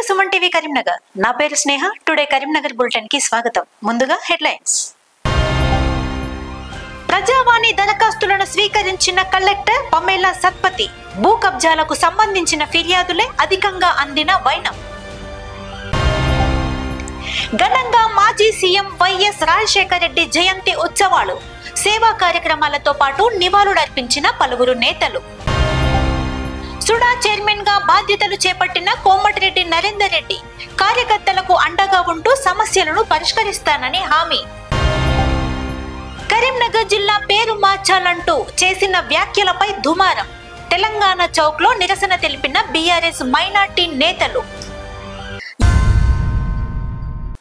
Suman TV Karimnagar. నా పేరు స్నేహ. Today Karimnagar bulletin కి స్వాగతం. ముందుగా హెడ్లైన్స్. ప్రజావాణి దరఖాస్తులను స్వీకరించిన కలెక్టర్ పమేలా సత్పతి. భూ కబ్జాలకు సంబంధించిన ఫిర్యాదులే అధికంగా అందిన వైనం. ఘనంగా మాజీ సీఎం వైఎస్ రాజశేఖర రెడ్డి జయంతి ఉత్సవాలు. సేవా కార్యక్రమాలతో పాటు నివాళులర్పించిన పలువురు నేతలు. సుడా చైర్మన్ గా బాధ్యతలు చేపట్టిన కోమటిరెడ్డి నరేందర్ రెడ్డి. కార్యకర్తలకు అండగా ఉంటూ సమస్యలను పరిష్కరిస్తానని హామీ. కరీంనగర్ జిల్లా పేరు మార్చాలంటూ చేసిన వ్యాఖ్యలపై దుమారం. తెలంగాణ చౌక్ లో నిరసన తెలిపిన బీఆర్ఎస్ మైనార్టీ నేతలు.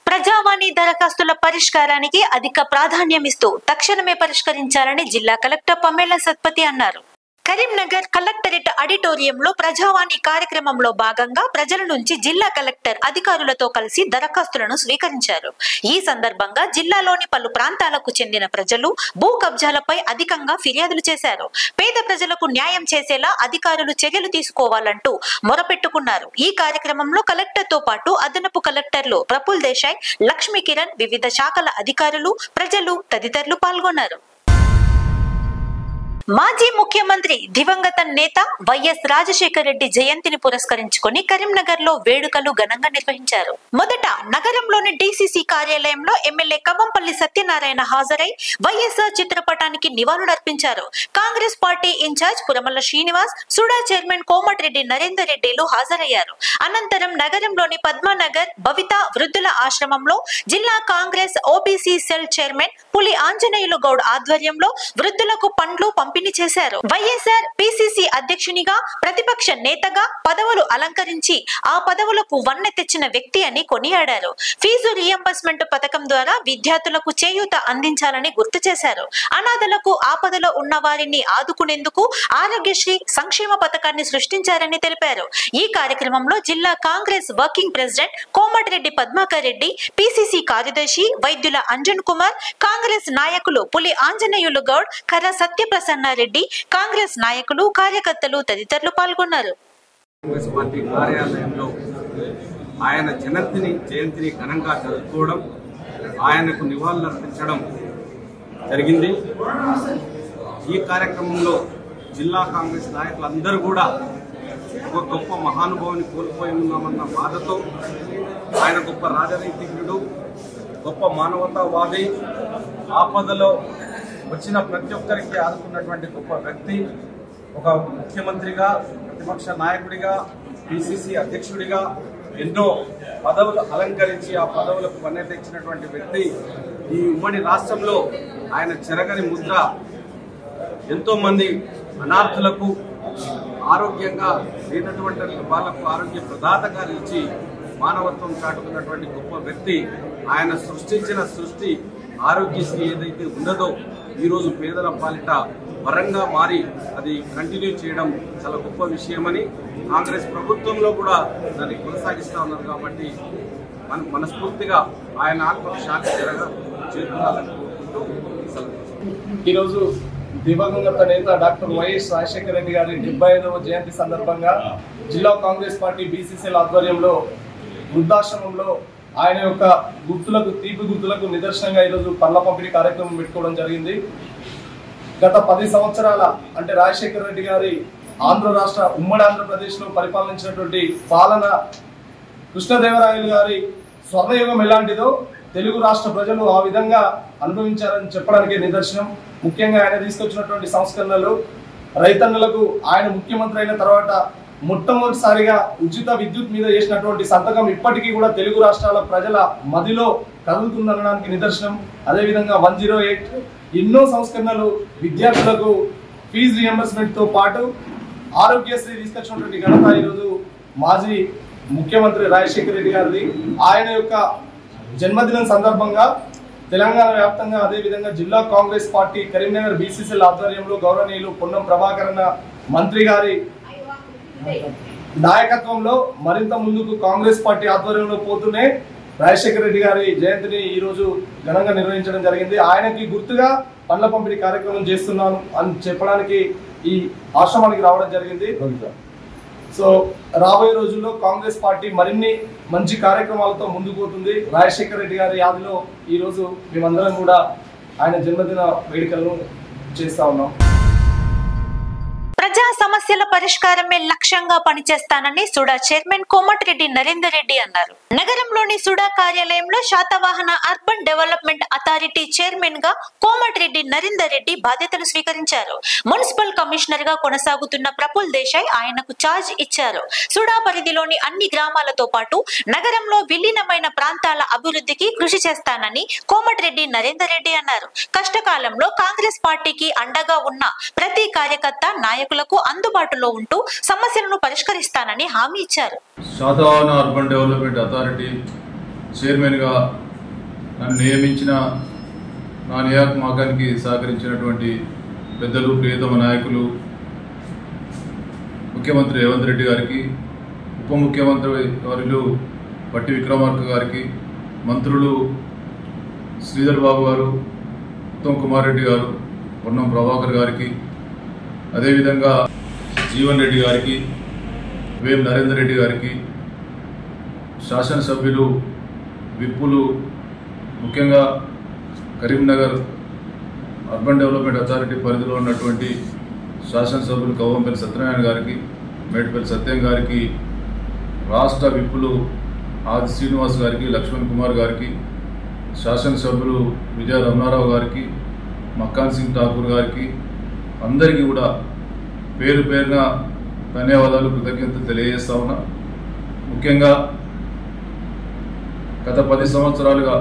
ప్రజావాణి దరఖాస్తుల పరిష్కారానికి అధిక ప్రాధాన్యమిస్తూ తక్షణమే పరిష్కరించాలని జిల్లా కలెక్టర్ పమేలా సత్పతి అన్నారు. కరీంనగర్ కలెక్టరేట్ ఆడిటోరియంలో ప్రజావాణి కార్యక్రమంలో భాగంగా ప్రజల నుంచి జిల్లా కలెక్టర్ అధికారులతో కలిసి దరఖాస్తులను స్వీకరించారు. ఈ సందర్భంగా జిల్లాలోని పలు ప్రాంతాలకు చెందిన ప్రజలు భూ కబ్జాలపై అధికంగా ఫిర్యాదులు చేశారు. పేద ప్రజలకు న్యాయం చేసేలా అధికారులు చర్యలు తీసుకోవాలంటూ మొరపెట్టుకున్నారు. ఈ కార్యక్రమంలో కలెక్టర్ తో పాటు అదనపు కలెక్టర్లు ప్రఫుల్ దేశాయ్, లక్ష్మీ కిరణ్, వివిధ శాఖల అధికారులు, ప్రజలు తదితరులు పాల్గొన్నారు. మాజీ ముఖ్యమంత్రి దివంగత నేత వైఎస్ రాజశేఖర రెడ్డి జయంతిని పురస్కరించుకొని కరీంనగర్ లో వేడుకలు ఘనంగా నిర్వహించారు. మొదట నగరంలోని డీసీసీ కార్యాలయంలో ఎమ్మెల్యే కవ్వంపల్లి సత్యనారాయణ హాజరై వైఎస్ఆర్ చిత్రపటానికి నివాళులర్పించారు. Congress party incharge Puramalla Srinivas, SUDA chairman Komatireddy Narender రెడ్డిలు హాజరయ్యారు. అనంతరం నగరంలోని పద్మానగర్ భవిత వృద్ధుల ఆశ్రమంలో జిల్లా కాంగ్రెస్ ఓబీసీ సెల్ చైర్మన్ పులి ఆంజనేయులు గౌడ్ ఆధ్వర్యంలో వృద్ధులకు పండ్లు పంపిణీ చేశారు. వైఎస్ఆర్ పిసిసి అధ్యక్షునిగా, ప్రతిపక్ష నేతగా పదవులు అలంకరించి ఆ పదవులకు వన్నె తెచ్చిన వ్యక్తి అని కొనియాడారు. ఫీజు రియంబర్స్మెంట్ పథకం ద్వారా విద్యార్థులకు చేయూత అందించాలని గుర్తు చేశారు. అనాథలకు, ఆపదలో ఉన్న వారిని ఆదుకునేందుకు ఆరోగ్యశ్రీ సంక్షేమ పథకాన్ని సృష్టించారని తెలిపారు. ఈ కార్యక్రమంలో జిల్లా Congress working president Komatireddy Padmakar Reddy, PCC కార్యదర్శి వైద్యుల అంజన్ కుమార్, కాంగ్రెస్ నాయకులు పులి ఆంజనేయులు గౌడ్, కర్ర సత్యప్రసన్న రెడ్డి, కాంగ్రెస్ నాయకులు, కార్యకర్తలు తదితరులు పాల్గొన్నారు. కాంగ్రెస్ పార్టీ కార్యాలయంలో ఆయన జయంతిని ఘనంగా జరుపుకోవడం, ఆయనకు నివాళులర్పించడం జరిగింది. ఈ కార్యక్రమంలో జిల్లా కాంగ్రెస్ నాయకులందరూ కూడా ఒక గొప్ప మహానుభావుని కోల్పోయి ఉన్నామన్న బాధతో, ఆయన గొప్ప రాజనీతిజ్ఞుడు, గొప్ప మానవతావాది, ఆపదలో వచ్చిన ప్రతి ఒక్కరికి ఆదుకున్నటువంటి గొప్ప వ్యక్తి, ఒక ముఖ్యమంత్రిగా, ప్రతిపక్ష నాయకుడిగా, పిసిసి అధ్యక్షుడిగా ఎన్నో పదవులు అలంకరించి ఆ పదవులకు వన్నె తెచ్చినటువంటి వ్యక్తి. ఈ ఉమ్మడి రాష్ట్రంలో ఆయన చెరగని ముద్ర. ఎంతో మంది అనాథులకు ఆరోగ్యంగా లేనటువంటి వాళ్లకు ఆరోగ్య ప్రదాతగా నిలిచి మానవత్వం చాటుకున్నటువంటి గొప్ప వ్యక్తి. ఆయన సృష్టించిన సృష్టి ఆరోగ్యశ్రీ ఏదైతే ఉన్నదో ఈరోజు పేదల పాలిట వరంగా మారి అది కంటిన్యూ చేయడం చాలా గొప్ప విషయమని, కాంగ్రెస్ ప్రభుత్వంలో కూడా దాన్ని కొనసాగిస్తూ ఉన్నారు. కాబట్టి మనస్ఫూర్తిగా ఆయన ఆత్మకు శాంతి చేకూరాలని కోరుకుంటూ ఈరోజు దివంగత నేత డాక్టర్ వైఎస్ రాజశేఖర రెడ్డి గారి 75వ జయంతి సందర్భంగా జిల్లా కాంగ్రెస్ పార్టీ బీసీసీల ఆధ్వర్యంలో వృద్ధాశ్రమంలో ఆయన యొక్క తీపి గుర్తులకు నిదర్శనంగా ఈరోజు పళ్ళ పంపిణీ కార్యక్రమం పెట్టుకోవడం జరిగింది. గత 10 సంవత్సరాల అంటే రాజశేఖర రెడ్డి గారి ఉమ్మడి ఆంధ్రప్రదేశ్లో పరిపాలించినటువంటి పాలన, కృష్ణదేవరాయలు గారి స్వర్ణయుగం ఎలాంటిదో తెలుగు రాష్ట్ర ప్రజలు ఆ విధంగా అనుభవించారని చెప్పడానికి నిదర్శనం. ముఖ్యంగా ఆయన తీసుకొచ్చినటువంటి సంస్కరణలు, రైతన్నులకు ఆయన ముఖ్యమంత్రి అయిన తర్వాత మొట్టమొదటిసారిగా ఉచిత విద్యుత్ మీద చేసినటువంటి సంతకం ఇప్పటికీ కూడా తెలుగు రాష్ట్రాల ప్రజల మదిలో కదులుతుందనడానికి నిదర్శనం. అదేవిధంగా 108 ఎన్నో సంస్కరణలు, విద్యార్థులకు ఫీజు రియంబర్స్మెంట్ తో పాటు ఆరోగ్యశ్రీ తీసుకొచ్చినటువంటి ఘనత ఈరోజు మాజీ ముఖ్యమంత్రి రాజశేఖర రెడ్డి గారిది. ఆయన యొక్క జన్మదినం సందర్భంగా తెలంగాణ వ్యాప్తంగా, అదేవిధంగా జిల్లా కాంగ్రెస్ పార్టీ కరీంనగర్ బీసీసీల ఆధ్వర్యంలో గౌరవనీయులు పొన్నం ప్రభాకరణ మంత్రి గారి నాయకత్వంలో మరింత ముందుకు కాంగ్రెస్ పార్టీ ఆధ్వర్యంలో పోతూనే రాజశేఖర రెడ్డి గారి జయంతిని ఈ రోజు ఘనంగా నిర్వహించడం జరిగింది. ఆయనకి గుర్తుగా పండ్ల పంపిణీ కార్యక్రమం చేస్తున్నాను అని చెప్పడానికి ఈ ఆశ్రమానికి రావడం జరిగింది. సో రాబోయే రోజుల్లో కాంగ్రెస్ పార్టీ మరిన్ని మంచి కార్యక్రమాలతో ముందుకు పోతుంది. రాజశేఖర రెడ్డి గారి యాదిలో ఈరోజు మేమందరం కూడా ఆయన జన్మదిన వేడుకలను చేస్తా ఉన్నాం. ప్రజా సమస్యల పరిష్కారమే లక్ష్యంగా పనిచేస్తానని సుడా చైర్మన్ కోమటిరెడ్డి నరేందర్ రెడ్డి అన్నారు. నగరంలోని సుడా కార్యాలయంలో Satavahana urban development authority chairman గా కోమటిరెడ్డి నరేందర్ రెడ్డి బాధ్యతలు స్వీకరించారు. మున్సిపల్ కమిషనర్ గా కొనసాగుతున్న ప్రఫుల్ దేశాయ్ ఆయనకు ఛార్జ్ ఇచ్చారు. సుడా పరిధిలోని అన్ని గ్రామాలతో పాటు నగరంలో విలీనమైన ప్రాంతాల అభివృద్ధికి కృషి చేస్తానని కోమటిరెడ్డి నరేందర్ రెడ్డి అన్నారు. కష్టకాలంలో కాంగ్రెస్ పార్టీకి అండగా ఉన్న ప్రతి కార్యకర్త నాయకులకు అందుబాటులో ఉంటూ సమస్యలను పరిష్కరిస్తానని హామీ ఇచ్చారు. Satavahana urban development authority chairman గా నన్ను నియమించిన నా నియామకానికి సహకరించినటువంటి పెద్దలు, ప్రియతమ నాయకులు ముఖ్యమంత్రి రేవంత్ రెడ్డి గారికి, ఉప ముఖ్యమంత్రి వర్యులు పట్టి విక్రమార్క గారికి, మంత్రులు శ్రీధర్ బాబు గారు, ఉత్తమ్ కుమార్ రెడ్డి గారు, పొన్నం ప్రభాకర్ గారికి, అదేవిధంగా జీవన్ రెడ్డి గారికి, వేం నరేందర్ రెడ్డి గారికి, శాసనసభ్యులు, విప్పులు, ముఖ్యంగా కరీంనగర్ అర్బన్ డెవలప్మెంట్ అథారిటీ పరిధిలో ఉన్నటువంటి శాసనసభ్యులు కవ్వంపల్లి సత్యనారాయణ గారికి, మేడిపల్లి సత్యం గారికి, రాష్ట్ర విప్పులు ఆది శ్రీనివాస్ గారికి, లక్ష్మణ్ కుమార్ గారికి, శాసనసభ్యులు విజయ రమణారావు గారికి, మక్కాన్ సింగ్ ఠాకూర్ గారికి, అందరికీ కూడా పేరు పేరున ధన్యవాదాలు, కృతజ్ఞతలు తెలియజేస్తా ఉన్నా. ముఖ్యంగా గత 10 సంవత్సరాలుగా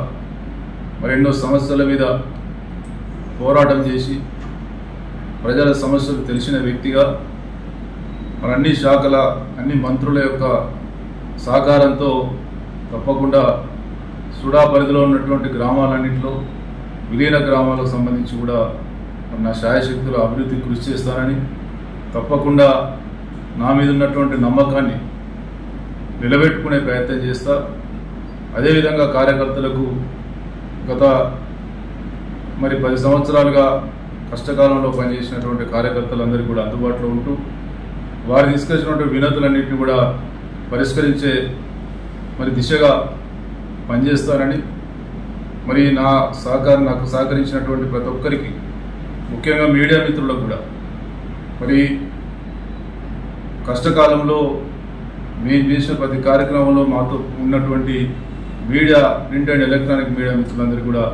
మరెన్నో సమస్యల మీద పోరాటం చేసి ప్రజల సమస్యలు తెలిసిన వ్యక్తిగా మన అన్ని శాఖల అన్ని మంత్రుల యొక్క సహకారంతో తప్పకుండా సుడా పరిధిలో ఉన్నటువంటి గ్రామాలన్నింటిలో విలీన గ్రామాలకు సంబంధించి కూడా నా శాయశక్తుల అభివృద్ధికి కృషి చేస్తానని, తప్పకుండా నా మీద ఉన్నటువంటి నమ్మకాన్ని నిలబెట్టుకునే ప్రయత్నం చేస్తా. అదేవిధంగా కార్యకర్తలకు గత 10 సంవత్సరాలుగా కష్టకాలంలో పనిచేసినటువంటి కార్యకర్తలందరికీ కూడా అందుబాటులో ఉంటూ వారు తీసుకొచ్చినటువంటి వినతులన్నింటినీ కూడా పరిష్కరించే దిశగా పనిచేస్తానని, నాకు సహకరించినటువంటి ప్రతి ఒక్కరికి, ముఖ్యంగా మీడియా మిత్రులకు కూడా కష్టకాలంలో మేము చేసిన ప్రతి కార్యక్రమంలో మాతో ఉన్నటువంటి media, print and electronic media మిత్రులందరికీ కూడా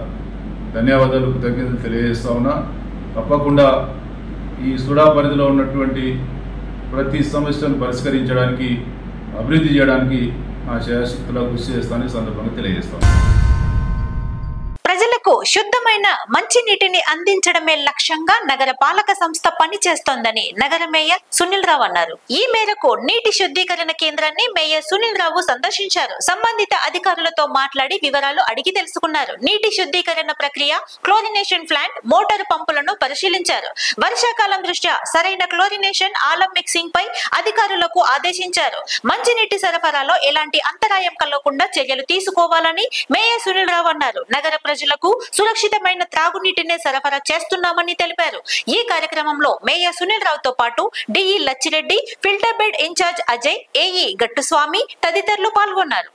ధన్యవాదాలు, కృతజ్ఞతలు తెలియజేస్తా ఉన్నా. తప్పకుండా ఈ సుడా పరిధిలో ఉన్నటువంటి ప్రతి సమస్యను పరిష్కరించడానికి, అభివృద్ధి చేయడానికి నా శాయశక్తులా కృషి చేస్తానని సందర్భంగా తెలియజేస్తాను. ప్రజలకు శుద్ధమైన మంచి నీటిని అందించడమే లక్ష్యంగా నగర పాలక సంస్థ పనిచేస్తోందని నగర మేయర్ సునీల్ రావు అన్నారు. ఈ మేరకు నీటి శుద్ధీకరణ కేంద్రాన్ని మేయర్ సునీల్ రావు సందర్శించారు. సంబంధిత అధికారులతో మాట్లాడి వివరాలు అడిగి తెలుసుకున్నారు. నీటి శుద్ధీకరణ ప్రక్రియ, క్లోరినేషన్ ప్లాంట్, మోటారు పంపులను పరిశీలించారు. వర్షాకాలం దృష్ట్యా సరైన క్లోరినేషన్, ఆలం మిక్సింగ్ పై అధికారులకు ఆదేశించారు. మంచినీటి సరఫరాలో ఎలాంటి అంతరాయం కలగకుండా చర్యలు తీసుకోవాలని మేయర్ సునీల్ రావు అన్నారు. నగర ప్రజలకు సురక్షితమైన త్రాగునీటిని సరఫరా చేస్తున్నామని తెలిపారు. ఈ కార్యక్రమంలో మేయర్ సునీల్ రావుతో పాటు DE Lachireddy, filter bed incharge Ajay, AE Gattuswamy తదితరులు పాల్గొన్నారు.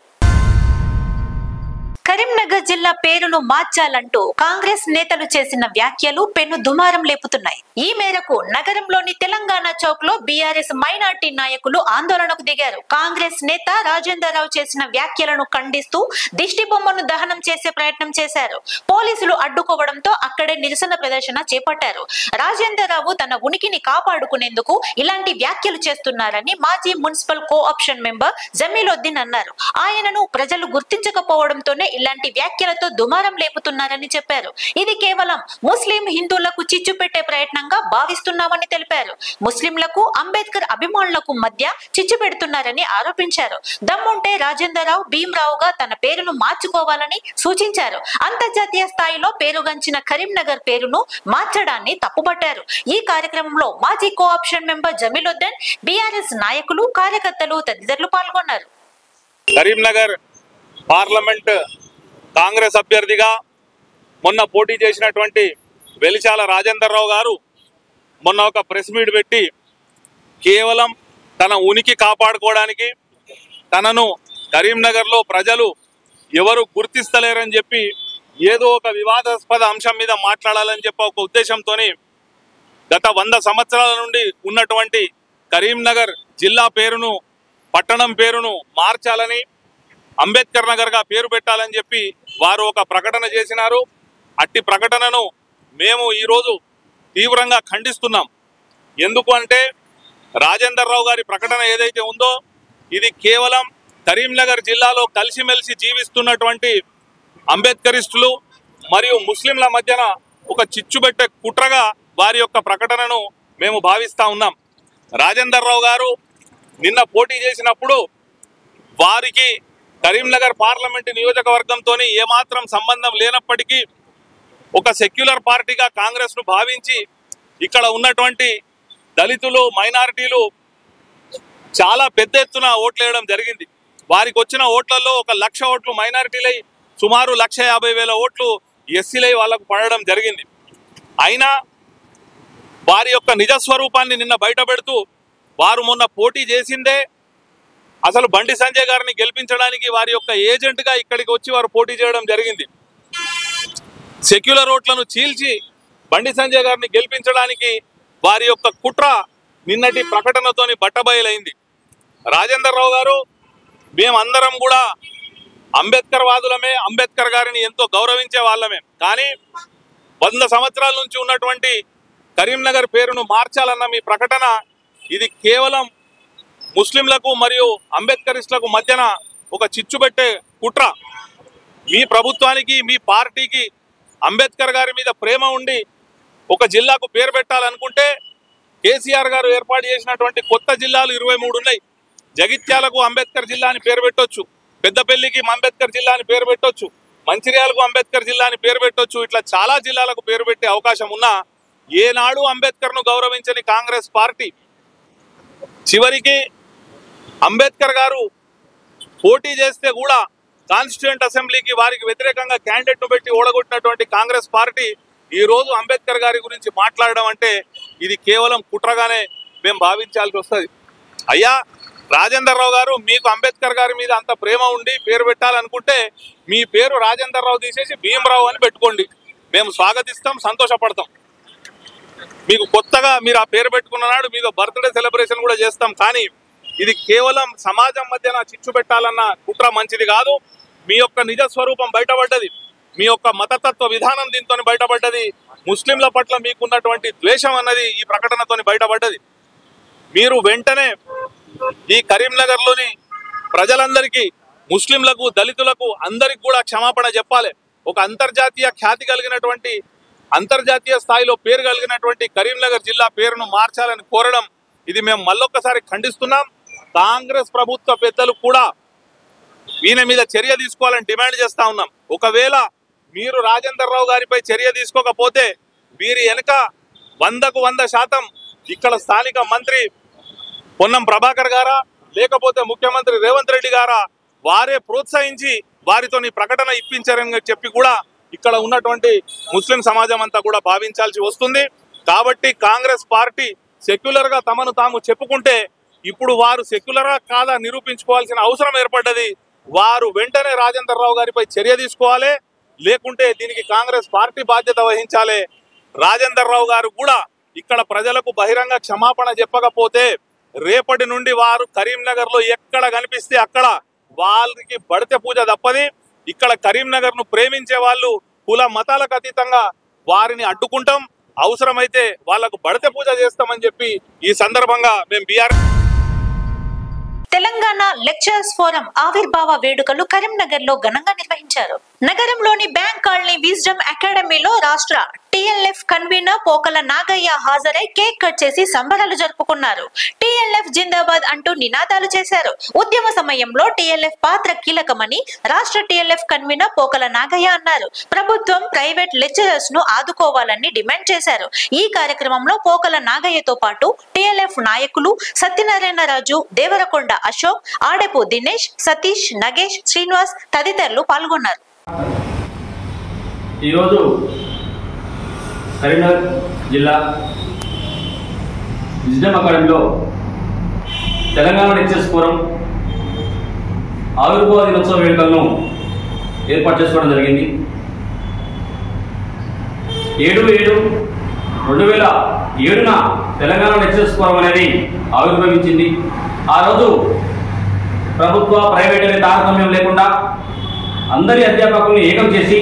కరీంనగర్ జిల్లా పేరును మార్చాలంటూ కాంగ్రెస్ నేతలు చేసిన వ్యాఖ్యలు పెను దుమారం లేపుతున్నాయి. ఈ మేరకు నగరంలోని తెలంగాణ చౌక్ లో బీఆర్ఎస్ మైనార్టీ నాయకులు ఆందోళనకు దిగారు. కాంగ్రెస్ నేత రాజేందర్ రావు చేసిన వ్యాఖ్యలను ఖండిస్తూ దిష్టి బొమ్మను దహనం చేసే ప్రయత్నం చేశారు. పోలీసులు అడ్డుకోవడంతో అక్కడే నిరసన ప్రదర్శన చేపట్టారు. రాజేందర్ రావు తన ఉనికిని కాపాడుకునేందుకు ఇలాంటి వ్యాఖ్యలు చేస్తున్నారని మాజీ మున్సిపల్ కోఆప్షన్ మెంబర్ జమీలుద్దీన్ అన్నారు. ఆయనను ప్రజలు గుర్తించకపోవడంతోనే ఇలాంటి వ్యాఖ్యలతో దుమారం లేపుతున్నారని చెప్పారు. ఇది కేవలం ముస్లిం హిందువులకు చిచ్చు పెట్టే ప్రయత్నంగా భావిస్తున్నామని తెలిపారు. ముస్లింలకు, అంబేద్కర్ అభిమానులకు మధ్య చిచ్చు పెడుతున్నారని ఆరోపించారు. దమ్ముంటే రాజేందర్ రావు భీమరావుగా తన పేరును మార్చుకోవాలని సూచించారు. అంతర్జాతీయ స్థాయిలో పేరుగాంచిన కరీంనగర్ పేరును మార్చడాన్ని తప్పుపట్టారు. ఈ కార్యక్రమంలో మాజీ కోఆప్షన్ మెంబర్ జమీలుద్దీన్, బీఆర్ఎస్ నాయకులు, కార్యకర్తలు తదితరులు పాల్గొన్నారు. కరీంనగర్ పార్లమెంట్ కాంగ్రెస్ అభ్యర్థిగా మొన్న పోటీ చేసినటువంటి వెలిచాల రాజేందర్ రావు గారు మొన్న ఒక ప్రెస్ మీట్ పెట్టి కేవలం తన ఉనికి కాపాడుకోవడానికి, తనను కరీంనగర్లో ప్రజలు ఎవరు గుర్తిస్తలేరని చెప్పి ఏదో ఒక వివాదాస్పద అంశం మీద మాట్లాడాలని చెప్పి ఒక ఉద్దేశంతో గత 100 సంవత్సరాల నుండి ఉన్నటువంటి కరీంనగర్ జిల్లా పేరును, పట్టణం పేరును మార్చాలని, అంబేద్కర్ నగర్గా పేరు పెట్టాలని చెప్పి వారు ఒక ప్రకటన చేసినారు. అట్టి ప్రకటనను మేము ఈరోజు తీవ్రంగా ఖండిస్తున్నాం. ఎందుకు అంటే రాజేందర్ రావు గారి ప్రకటన ఏదైతే ఉందో ఇది కేవలం కరీంనగర్ జిల్లాలో కలిసిమెలిసి జీవిస్తున్నటువంటి అంబేద్కరిస్టులు మరియు ముస్లింల మధ్యన ఒక చిచ్చుబెట్టే కుట్రగా వారి యొక్క ప్రకటనను మేము భావిస్తూ ఉన్నాం. రాజేందర్ రావు గారు నిన్న పోటీ చేసినప్పుడు వారికి కరీంనగర్ పార్లమెంటు నియోజకవర్గంతో ఏమాత్రం సంబంధం లేనప్పటికీ ఒక సెక్యులర్ పార్టీగా కాంగ్రెస్ను భావించి ఇక్కడ ఉన్నటువంటి దళితులు, మైనారిటీలు చాలా పెద్ద ఎత్తున ఓట్లు వేయడం జరిగింది. వారికి వచ్చిన ఓట్లలో 1,00,000 ఓట్లు మైనారిటీలై సుమారు 1,50,000 ఓట్లు ఎస్సీలై వాళ్ళకు పడడం జరిగింది. అయినా వారి యొక్క నిజస్వరూపాన్ని నిన్న బయటపెడుతూ వారు మొన్న పోటీ చేసిందే అసలు బండి సంజయ్ గారిని గెలిపించడానికి వారి యొక్క ఏజెంట్గా ఇక్కడికి వచ్చి వారు పోటీ చేయడం జరిగింది. సెక్యులర్ ఓట్లను చీల్చి బండి సంజయ్ గారిని గెలిపించడానికి వారి యొక్క కుట్ర నిన్నటి ప్రకటనతోని బట్టబయలైంది. రాజేందర్ రావు గారు, మేమందరం కూడా అంబేద్కర్ వాదులమే, అంబేద్కర్ గారిని ఎంతో గౌరవించే వాళ్ళమే. కానీ 100 సంవత్సరాల నుంచి ఉన్నటువంటి కరీంనగర్ పేరును మార్చాలన్న మీ ప్రకటన ఇది కేవలం ముస్లింలకు మరియు అంబేద్కరిస్టులకు మధ్యన ఒక చిచ్చుబెట్టే కుట్ర. మీ ప్రభుత్వానికి, మీ పార్టీకి అంబేద్కర్ గారి మీద ప్రేమ ఉండి ఒక జిల్లాకు పేరు పెట్టాలనుకుంటే కేసీఆర్ గారు ఏర్పాటు చేసినటువంటి కొత్త జిల్లాలు 23 ఉన్నాయి. జగిత్యాలకు అంబేద్కర్ జిల్లా అని పేరు పెట్టొచ్చు, పెద్దపల్లికి అంబేద్కర్ జిల్లా అని పేరు పెట్టొచ్చు, మంచిర్యాలకు అంబేద్కర్ జిల్లా అని పేరు పెట్టొచ్చు. ఇట్లా చాలా జిల్లాలకు పేరు పెట్టే అవకాశం ఉన్నా ఏనాడు అంబేద్కర్ను గౌరవించని కాంగ్రెస్ పార్టీ చివరికి అంబేద్కర్ గారు పోటీ చేస్తే కూడా కాన్స్టిట్యూయెంట్ అసెంబ్లీకి వారికి వ్యతిరేకంగా క్యాండిడేట్ను పెట్టి ఓడగొట్టినటువంటి కాంగ్రెస్ పార్టీ ఈ రోజు అంబేద్కర్ గారి గురించి మాట్లాడడం అంటే ఇది కేవలం కుట్రగానే మేము భావించాల్సి వస్తుంది. అయ్యా రాజేందర్ రావు గారు, మీకు అంబేద్కర్ గారి మీద అంత ప్రేమ ఉండి పేరు పెట్టాలనుకుంటే మీ పేరు రాజేందర్ రావు తీసేసి భీమరావు అని పెట్టుకోండి. మేము స్వాగతిస్తాం, సంతోషపడతాం. మీకు కొత్తగా మీరు ఆ పేరు పెట్టుకున్న నాడు మీకు బర్త్డే సెలబ్రేషన్ కూడా చేస్తాం. కానీ ఇది కేవలం సమాజం మధ్యన చిచ్చు పెట్టాలన్న కుట్ర మంచిది కాదు. మీ యొక్క నిజ స్వరూపం బయటపడ్డది, మీ యొక్క మతతత్వ విధానం దీంతో బయటపడ్డది, ముస్లింల పట్ల మీకున్నటువంటి ద్వేషం అన్నది ఈ ప్రకటనతో బయటపడ్డది. మీరు వెంటనే ఈ కరీంనగర్లోని ప్రజలందరికీ, ముస్లింలకు, దళితులకు అందరికి కూడా క్షమాపణ చెప్పాలి. ఒక అంతర్జాతీయ ఖ్యాతి కలిగినటువంటి, అంతర్జాతీయ స్థాయిలో పేరు కలిగినటువంటి కరీంనగర్ జిల్లా పేరును మార్చాలని కోరడం ఇది మేము మళ్ళొక్కసారి ఖండిస్తున్నాం. కాంగ్రెస్ ప్రభుత్వ పెద్దలు కూడా ఈయన మీద చర్య తీసుకోవాలని డిమాండ్ చేస్తా ఉన్నాం. ఒకవేళ మీరు రాజేందర్ రావు గారిపై చర్య తీసుకోకపోతే వీరి వెనుక 100కు 100% ఇక్కడ స్థానిక మంత్రి పొన్నం ప్రభాకర్ గారా, లేకపోతే ముఖ్యమంత్రి రేవంత్ రెడ్డి గారా వారే ప్రోత్సహించి వారితో ఈ ప్రకటన ఇప్పించారని చెప్పి కూడా ఇక్కడ ఉన్నటువంటి ముస్లిం సమాజం అంతా కూడా భావించాల్సి వస్తుంది. కాబట్టి కాంగ్రెస్ పార్టీ సెక్యులర్ గా తమను తాము చెప్పుకుంటే ఇప్పుడు వారు సెక్యులరా కాదా నిరూపించుకోవాల్సిన అవసరం ఏర్పడ్డది. వారు వెంటనే రాజేందర్ రావు గారిపై చర్య తీసుకోవాలి, లేకుంటే దీనికి కాంగ్రెస్ పార్టీ బాధ్యత వహించాలి. రాజేందర్ రావు గారు కూడా ఇక్కడ ప్రజలకు బహిరంగ క్షమాపణ చెప్పకపోతే రేపటి నుండి వారు కరీంనగర్ లో ఎక్కడ కనిపిస్తే అక్కడ వాళ్ళకి బడితే పూజ తప్పది. ఇక్కడ కరీంనగర్ ను ప్రేమించే వాళ్ళు కుల మతాలకు అతీతంగా వారిని అడ్డుకుంటాం, అవసరమైతే వాళ్లకు బడితే పూజ చేస్తామని చెప్పి ఈ సందర్భంగా మేము బీఆర్ఎస్ తెలంగాణ లెక్చరర్స్ ఫోరం ఆవిర్భావ వేడుకలు కరీంనగర్ లో ఘనంగా నిర్వహించారు. నగరంలోని బ్యాంక్ కాలనీ విజ్డమ్ అకాడమీలో రాష్ట్ర టీఎల్ఎఫ్ కన్వీనర్ పోకల నాగయ్య హాజరై కేక్ కట్ చేసి సంబరాలు జరుపుకున్నారు. టీఎల్ఎఫ్ జిందాబాద్ అంటూ నినాదాలు చేశారు. ఉద్యమ సమయంలో టీఎల్ఎఫ్ పాత్ర కీలకమని రాష్ట్ర టీఎల్ఎఫ్ కన్వీనర్ పోకల నాగయ్య అన్నారు. ప్రభుత్వం ప్రైవేట్ లెక్చరర్స్ ను ఆదుకోవాలని డిమాండ్ చేశారు. ఈ కార్యక్రమంలో పోకల నాగయ్యతో పాటు టీఎల్ఎఫ్ నాయకులు సత్యనారాయణ రాజు, దేవరకొండ అశోక్, ఆడెపు దినేష్, సతీష్, నగేష్, శ్రీనివాస్ తదితరులు పాల్గొన్నారు. ఈరోజు కరీంనగర్ జిల్లా విజ్డమ్ అకాడమీలో తెలంగాణ టీచర్స్ ఫోరం ఆవిర్భావ దినోత్సవ వేడుకలను ఏర్పాటు చేసుకోవడం జరిగింది. 7/7/2007న తెలంగాణ టీచర్స్ ఫోరం అనేది ఆవిర్భవించింది. ఆ రోజు ప్రభుత్వ ప్రైవేట్ అనే తారతమ్యం లేకుండా అందరి అధ్యాపకుల్ని ఏకం చేసి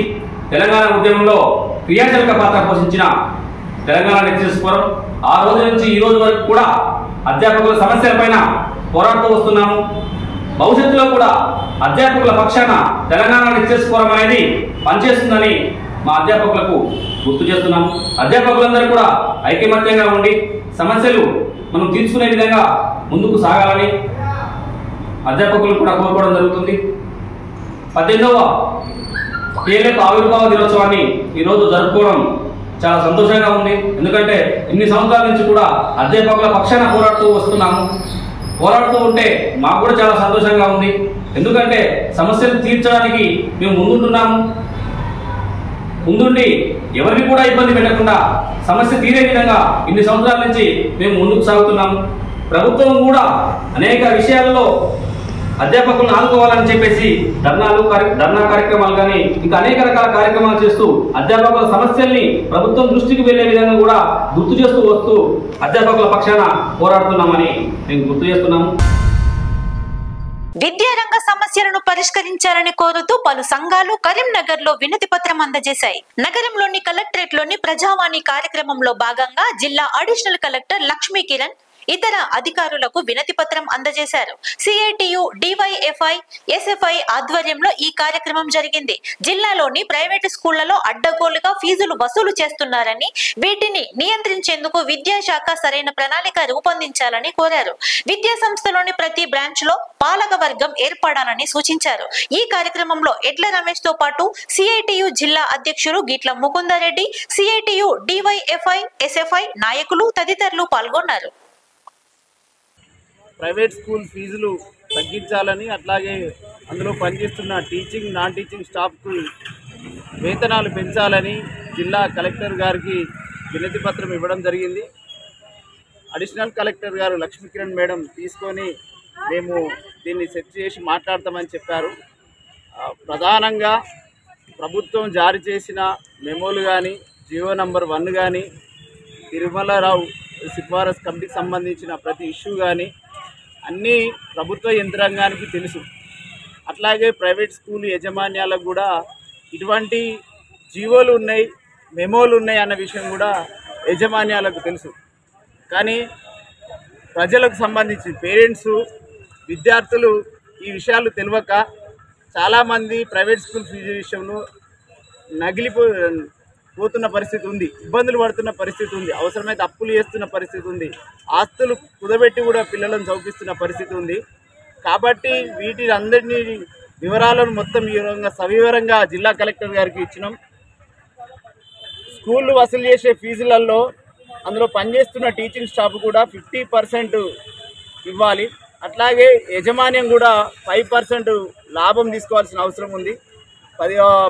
తెలంగాణ ఉద్యమంలో క్రియాశీలక పాత్ర పోషించిన తెలంగాణ టీచర్స్ ఫోరం ఆ రోజు నుంచి ఈ రోజు వరకు కూడా అధ్యాపకుల సమస్యలపైన పోరాడుతూ వస్తున్నాము. భవిష్యత్తులో కూడా అధ్యాపకుల పక్షాన తెలంగాణ టీచర్స్ ఫోరం అనేది పనిచేస్తుందని మా అధ్యాపకులకు గుర్తు చేస్తున్నాము. అధ్యాపకులందరూ కూడా ఐకమత్యంగా ఉండి సమస్యలు మనం తీర్చుకునే విధంగా ముందుకు సాగాలని అధ్యాపకులు కూడా కోరుకోవడం జరుగుతుంది. 18వ PLF ఆవిర్భావ దినోత్సవాన్ని ఈరోజు జరుపుకోవడం చాలా సంతోషంగా ఉంది. ఎందుకంటే ఇన్ని సంవత్సరాల నుంచి కూడా అధ్యాపకుల పక్షాన పోరాడుతూ వస్తున్నాము. పోరాడుతూ ఉంటే మాకు కూడా చాలా సంతోషంగా ఉంది. ఎందుకంటే సమస్యలు తీర్చడానికి మేము ముందుంటున్నాము. ముందుండి ఎవరిని కూడా ఇబ్బంది పెట్టకుండా సమస్య తీరే విధంగా ఇన్ని సంవత్సరాల నుంచి మేము ముందుకు సాగుతున్నాము. ప్రభుత్వం కూడా అనేక విషయాలలో అధ్యాపకులను ఆదుకోవాలని చెప్పేసి ధర్నా కార్యక్రమాలు కానీ ఇంకా అనేక రకాల కార్యక్రమాలు చేస్తూ అధ్యాపకుల సమస్యల్ని ప్రభుత్వం దృష్టికి వెళ్లే విధంగా కూడా గుర్తు చేస్తూ వస్తూ అధ్యాపకుల పక్షాన పోరాడుతున్నామని మేము గుర్తు చేస్తున్నాము. విద్యారంగ సమస్యలను పరిష్కరించాలని కోరుతూ పలు సంఘాలు కరీంనగర్ లో వినతి పత్రం అందజేశాయి. నగరంలోని కలెక్టరేట్ లోని ప్రజావాణి కార్యక్రమంలో భాగంగా జిల్లా అడిషనల్ కలెక్టర్ లక్ష్మీ కిరణ్ ఇతర అధికారులకు వినతి పత్రం అందజేశారు. CITU, DYFI, SFI ఆధ్వర్యంలో ఈ కార్యక్రమం జరిగింది. జిల్లాలోని ప్రైవేటు స్కూళ్లలో అడ్డగోలుగా ఫీజులు వసూలు చేస్తున్నారని, వీటిని నియంత్రించేందుకు విద్యాశాఖ సరైన ప్రణాళిక రూపొందించాలని కోరారు. విద్యా సంస్థలోని ప్రతి బ్రాంచ్ లో పాలక వర్గం ఏర్పడాలని సూచించారు. ఈ కార్యక్రమంలో ఎడ్ల రమేష్ తో పాటు CITU జిల్లా అధ్యక్షుడు గిట్ల ముకుందరెడ్డి, CITU, DYFI, SFI నాయకులు తదితరులు పాల్గొన్నారు. ప్రైవేట్ స్కూల్ ఫీజులు తగ్గించాలని, అట్లాగే అందులో పనిచేస్తున్న టీచింగ్ నాన్ టీచింగ్ స్టాఫ్కు వేతనాలు పెంచాలని జిల్లా కలెక్టర్ గారికి వినతి పత్రం ఇవ్వడం జరిగింది. అడిషనల్ కలెక్టర్ గారు లక్ష్మీ కిరణ్ మేడం తీసుకొని మేము దీన్ని సెట్ చేసి మాట్లాడతామని చెప్పారు. ప్రధానంగా ప్రభుత్వం జారీ చేసిన మెమోలు కానీ, జీవో నంబర్ 1 కానీ, తిరుమలరావు సిఫారసు కమిటీకి సంబంధించిన ప్రతి ఇష్యూ కానీ అన్నీ ప్రభుత్వ యంత్రాంగానికి తెలుసు. అట్లాగే ప్రైవేట్ స్కూల్ యాజమాన్యాలకు కూడా ఇటువంటి జీవోలు ఉన్నాయి, మెమోలు ఉన్నాయి అన్న విషయం కూడా యాజమాన్యాలకు తెలుసు. కానీ ప్రజలకు సంబంధించి పేరెంట్స్, విద్యార్థులు ఈ విషయాలు తెలియక చాలామంది ప్రైవేట్ స్కూల్ ఫీజు విషయంలో పోతున్న పరిస్థితి ఉంది, ఇబ్బందులు పడుతున్న పరిస్థితి ఉంది, అవసరమైతే అప్పులు చేస్తున్న పరిస్థితి ఉంది, ఆస్తులు కుదబెట్టి కూడా పిల్లలను చదివిస్తున్న పరిస్థితి ఉంది. కాబట్టి వీటి అందరినీ వివరాలను మొత్తం ఈ విధంగా సవివరంగా జిల్లా కలెక్టర్ గారికి ఇచ్చినాం. స్కూళ్ళు వసూలు చేసే ఫీజులలో అందులో పనిచేస్తున్న టీచింగ్ స్టాఫ్ కూడా 50% ఇవ్వాలి. అట్లాగే యాజమాన్యం కూడా 5% లాభం తీసుకోవాల్సిన అవసరం ఉంది.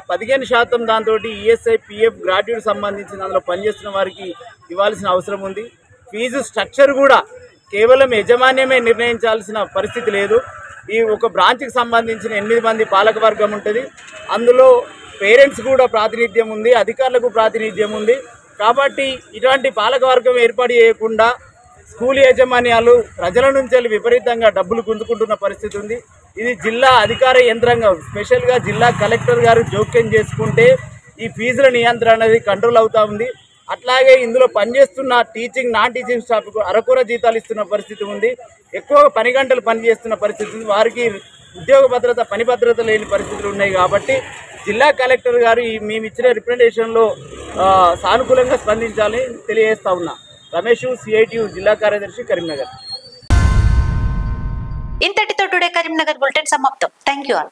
15% దాంతో ESI, PF గ్రాట్యుటీ సంబంధించిన అందులో పనిచేస్తున్న వారికి ఇవ్వాల్సిన అవసరం ఉంది. ఫీజు స్ట్రక్చర్ కూడా కేవలం యాజమాన్యమే నిర్ణయించాల్సిన పరిస్థితి లేదు. ఈ ఒక బ్రాంచ్కి సంబంధించిన 8 మంది పాలకవర్గం ఉంటుంది. అందులో పేరెంట్స్ కూడా ప్రాతినిధ్యం ఉంది, అధికారులకు ప్రాతినిధ్యం ఉంది. కాబట్టి ఇటువంటి పాలకవర్గం ఏర్పాటు చేయకుండా స్కూల్ యాజమాన్యాలు ప్రజల నుంచి విపరీతంగా డబ్బులు గుంజుకుంటున్న పరిస్థితి ఉంది. ఇది జిల్లా అధికార యంత్రాంగం, స్పెషల్గా జిల్లా కలెక్టర్ గారు జోక్యం చేసుకుంటే ఈ ఫీజుల నియంత్రణ అనేది కంట్రోల్ అవుతూ ఉంది. అట్లాగే ఇందులో పనిచేస్తున్న టీచింగ్ నాన్ టీచింగ్ స్టాఫ్కు అరకొర జీతాలు ఇస్తున్న పరిస్థితి ఉంది. ఎక్కువ పని గంటలు పనిచేస్తున్న పరిస్థితి ఉంది. వారికి ఉద్యోగ భద్రత, పని భద్రత లేని పరిస్థితులు ఉన్నాయి. కాబట్టి జిల్లా కలెక్టర్ గారు మేము ఇచ్చిన రిప్రజెంటేషన్లో సానుకూలంగా స్పందించాలని తెలియజేస్తా ఉన్నా. రమేష్, CITU జిల్లా కార్యదర్శి, కరీంనగర్. ఇంతటితో టుడే కరీంనగర్ బులెటిన్ సమాప్తం. Thank you all.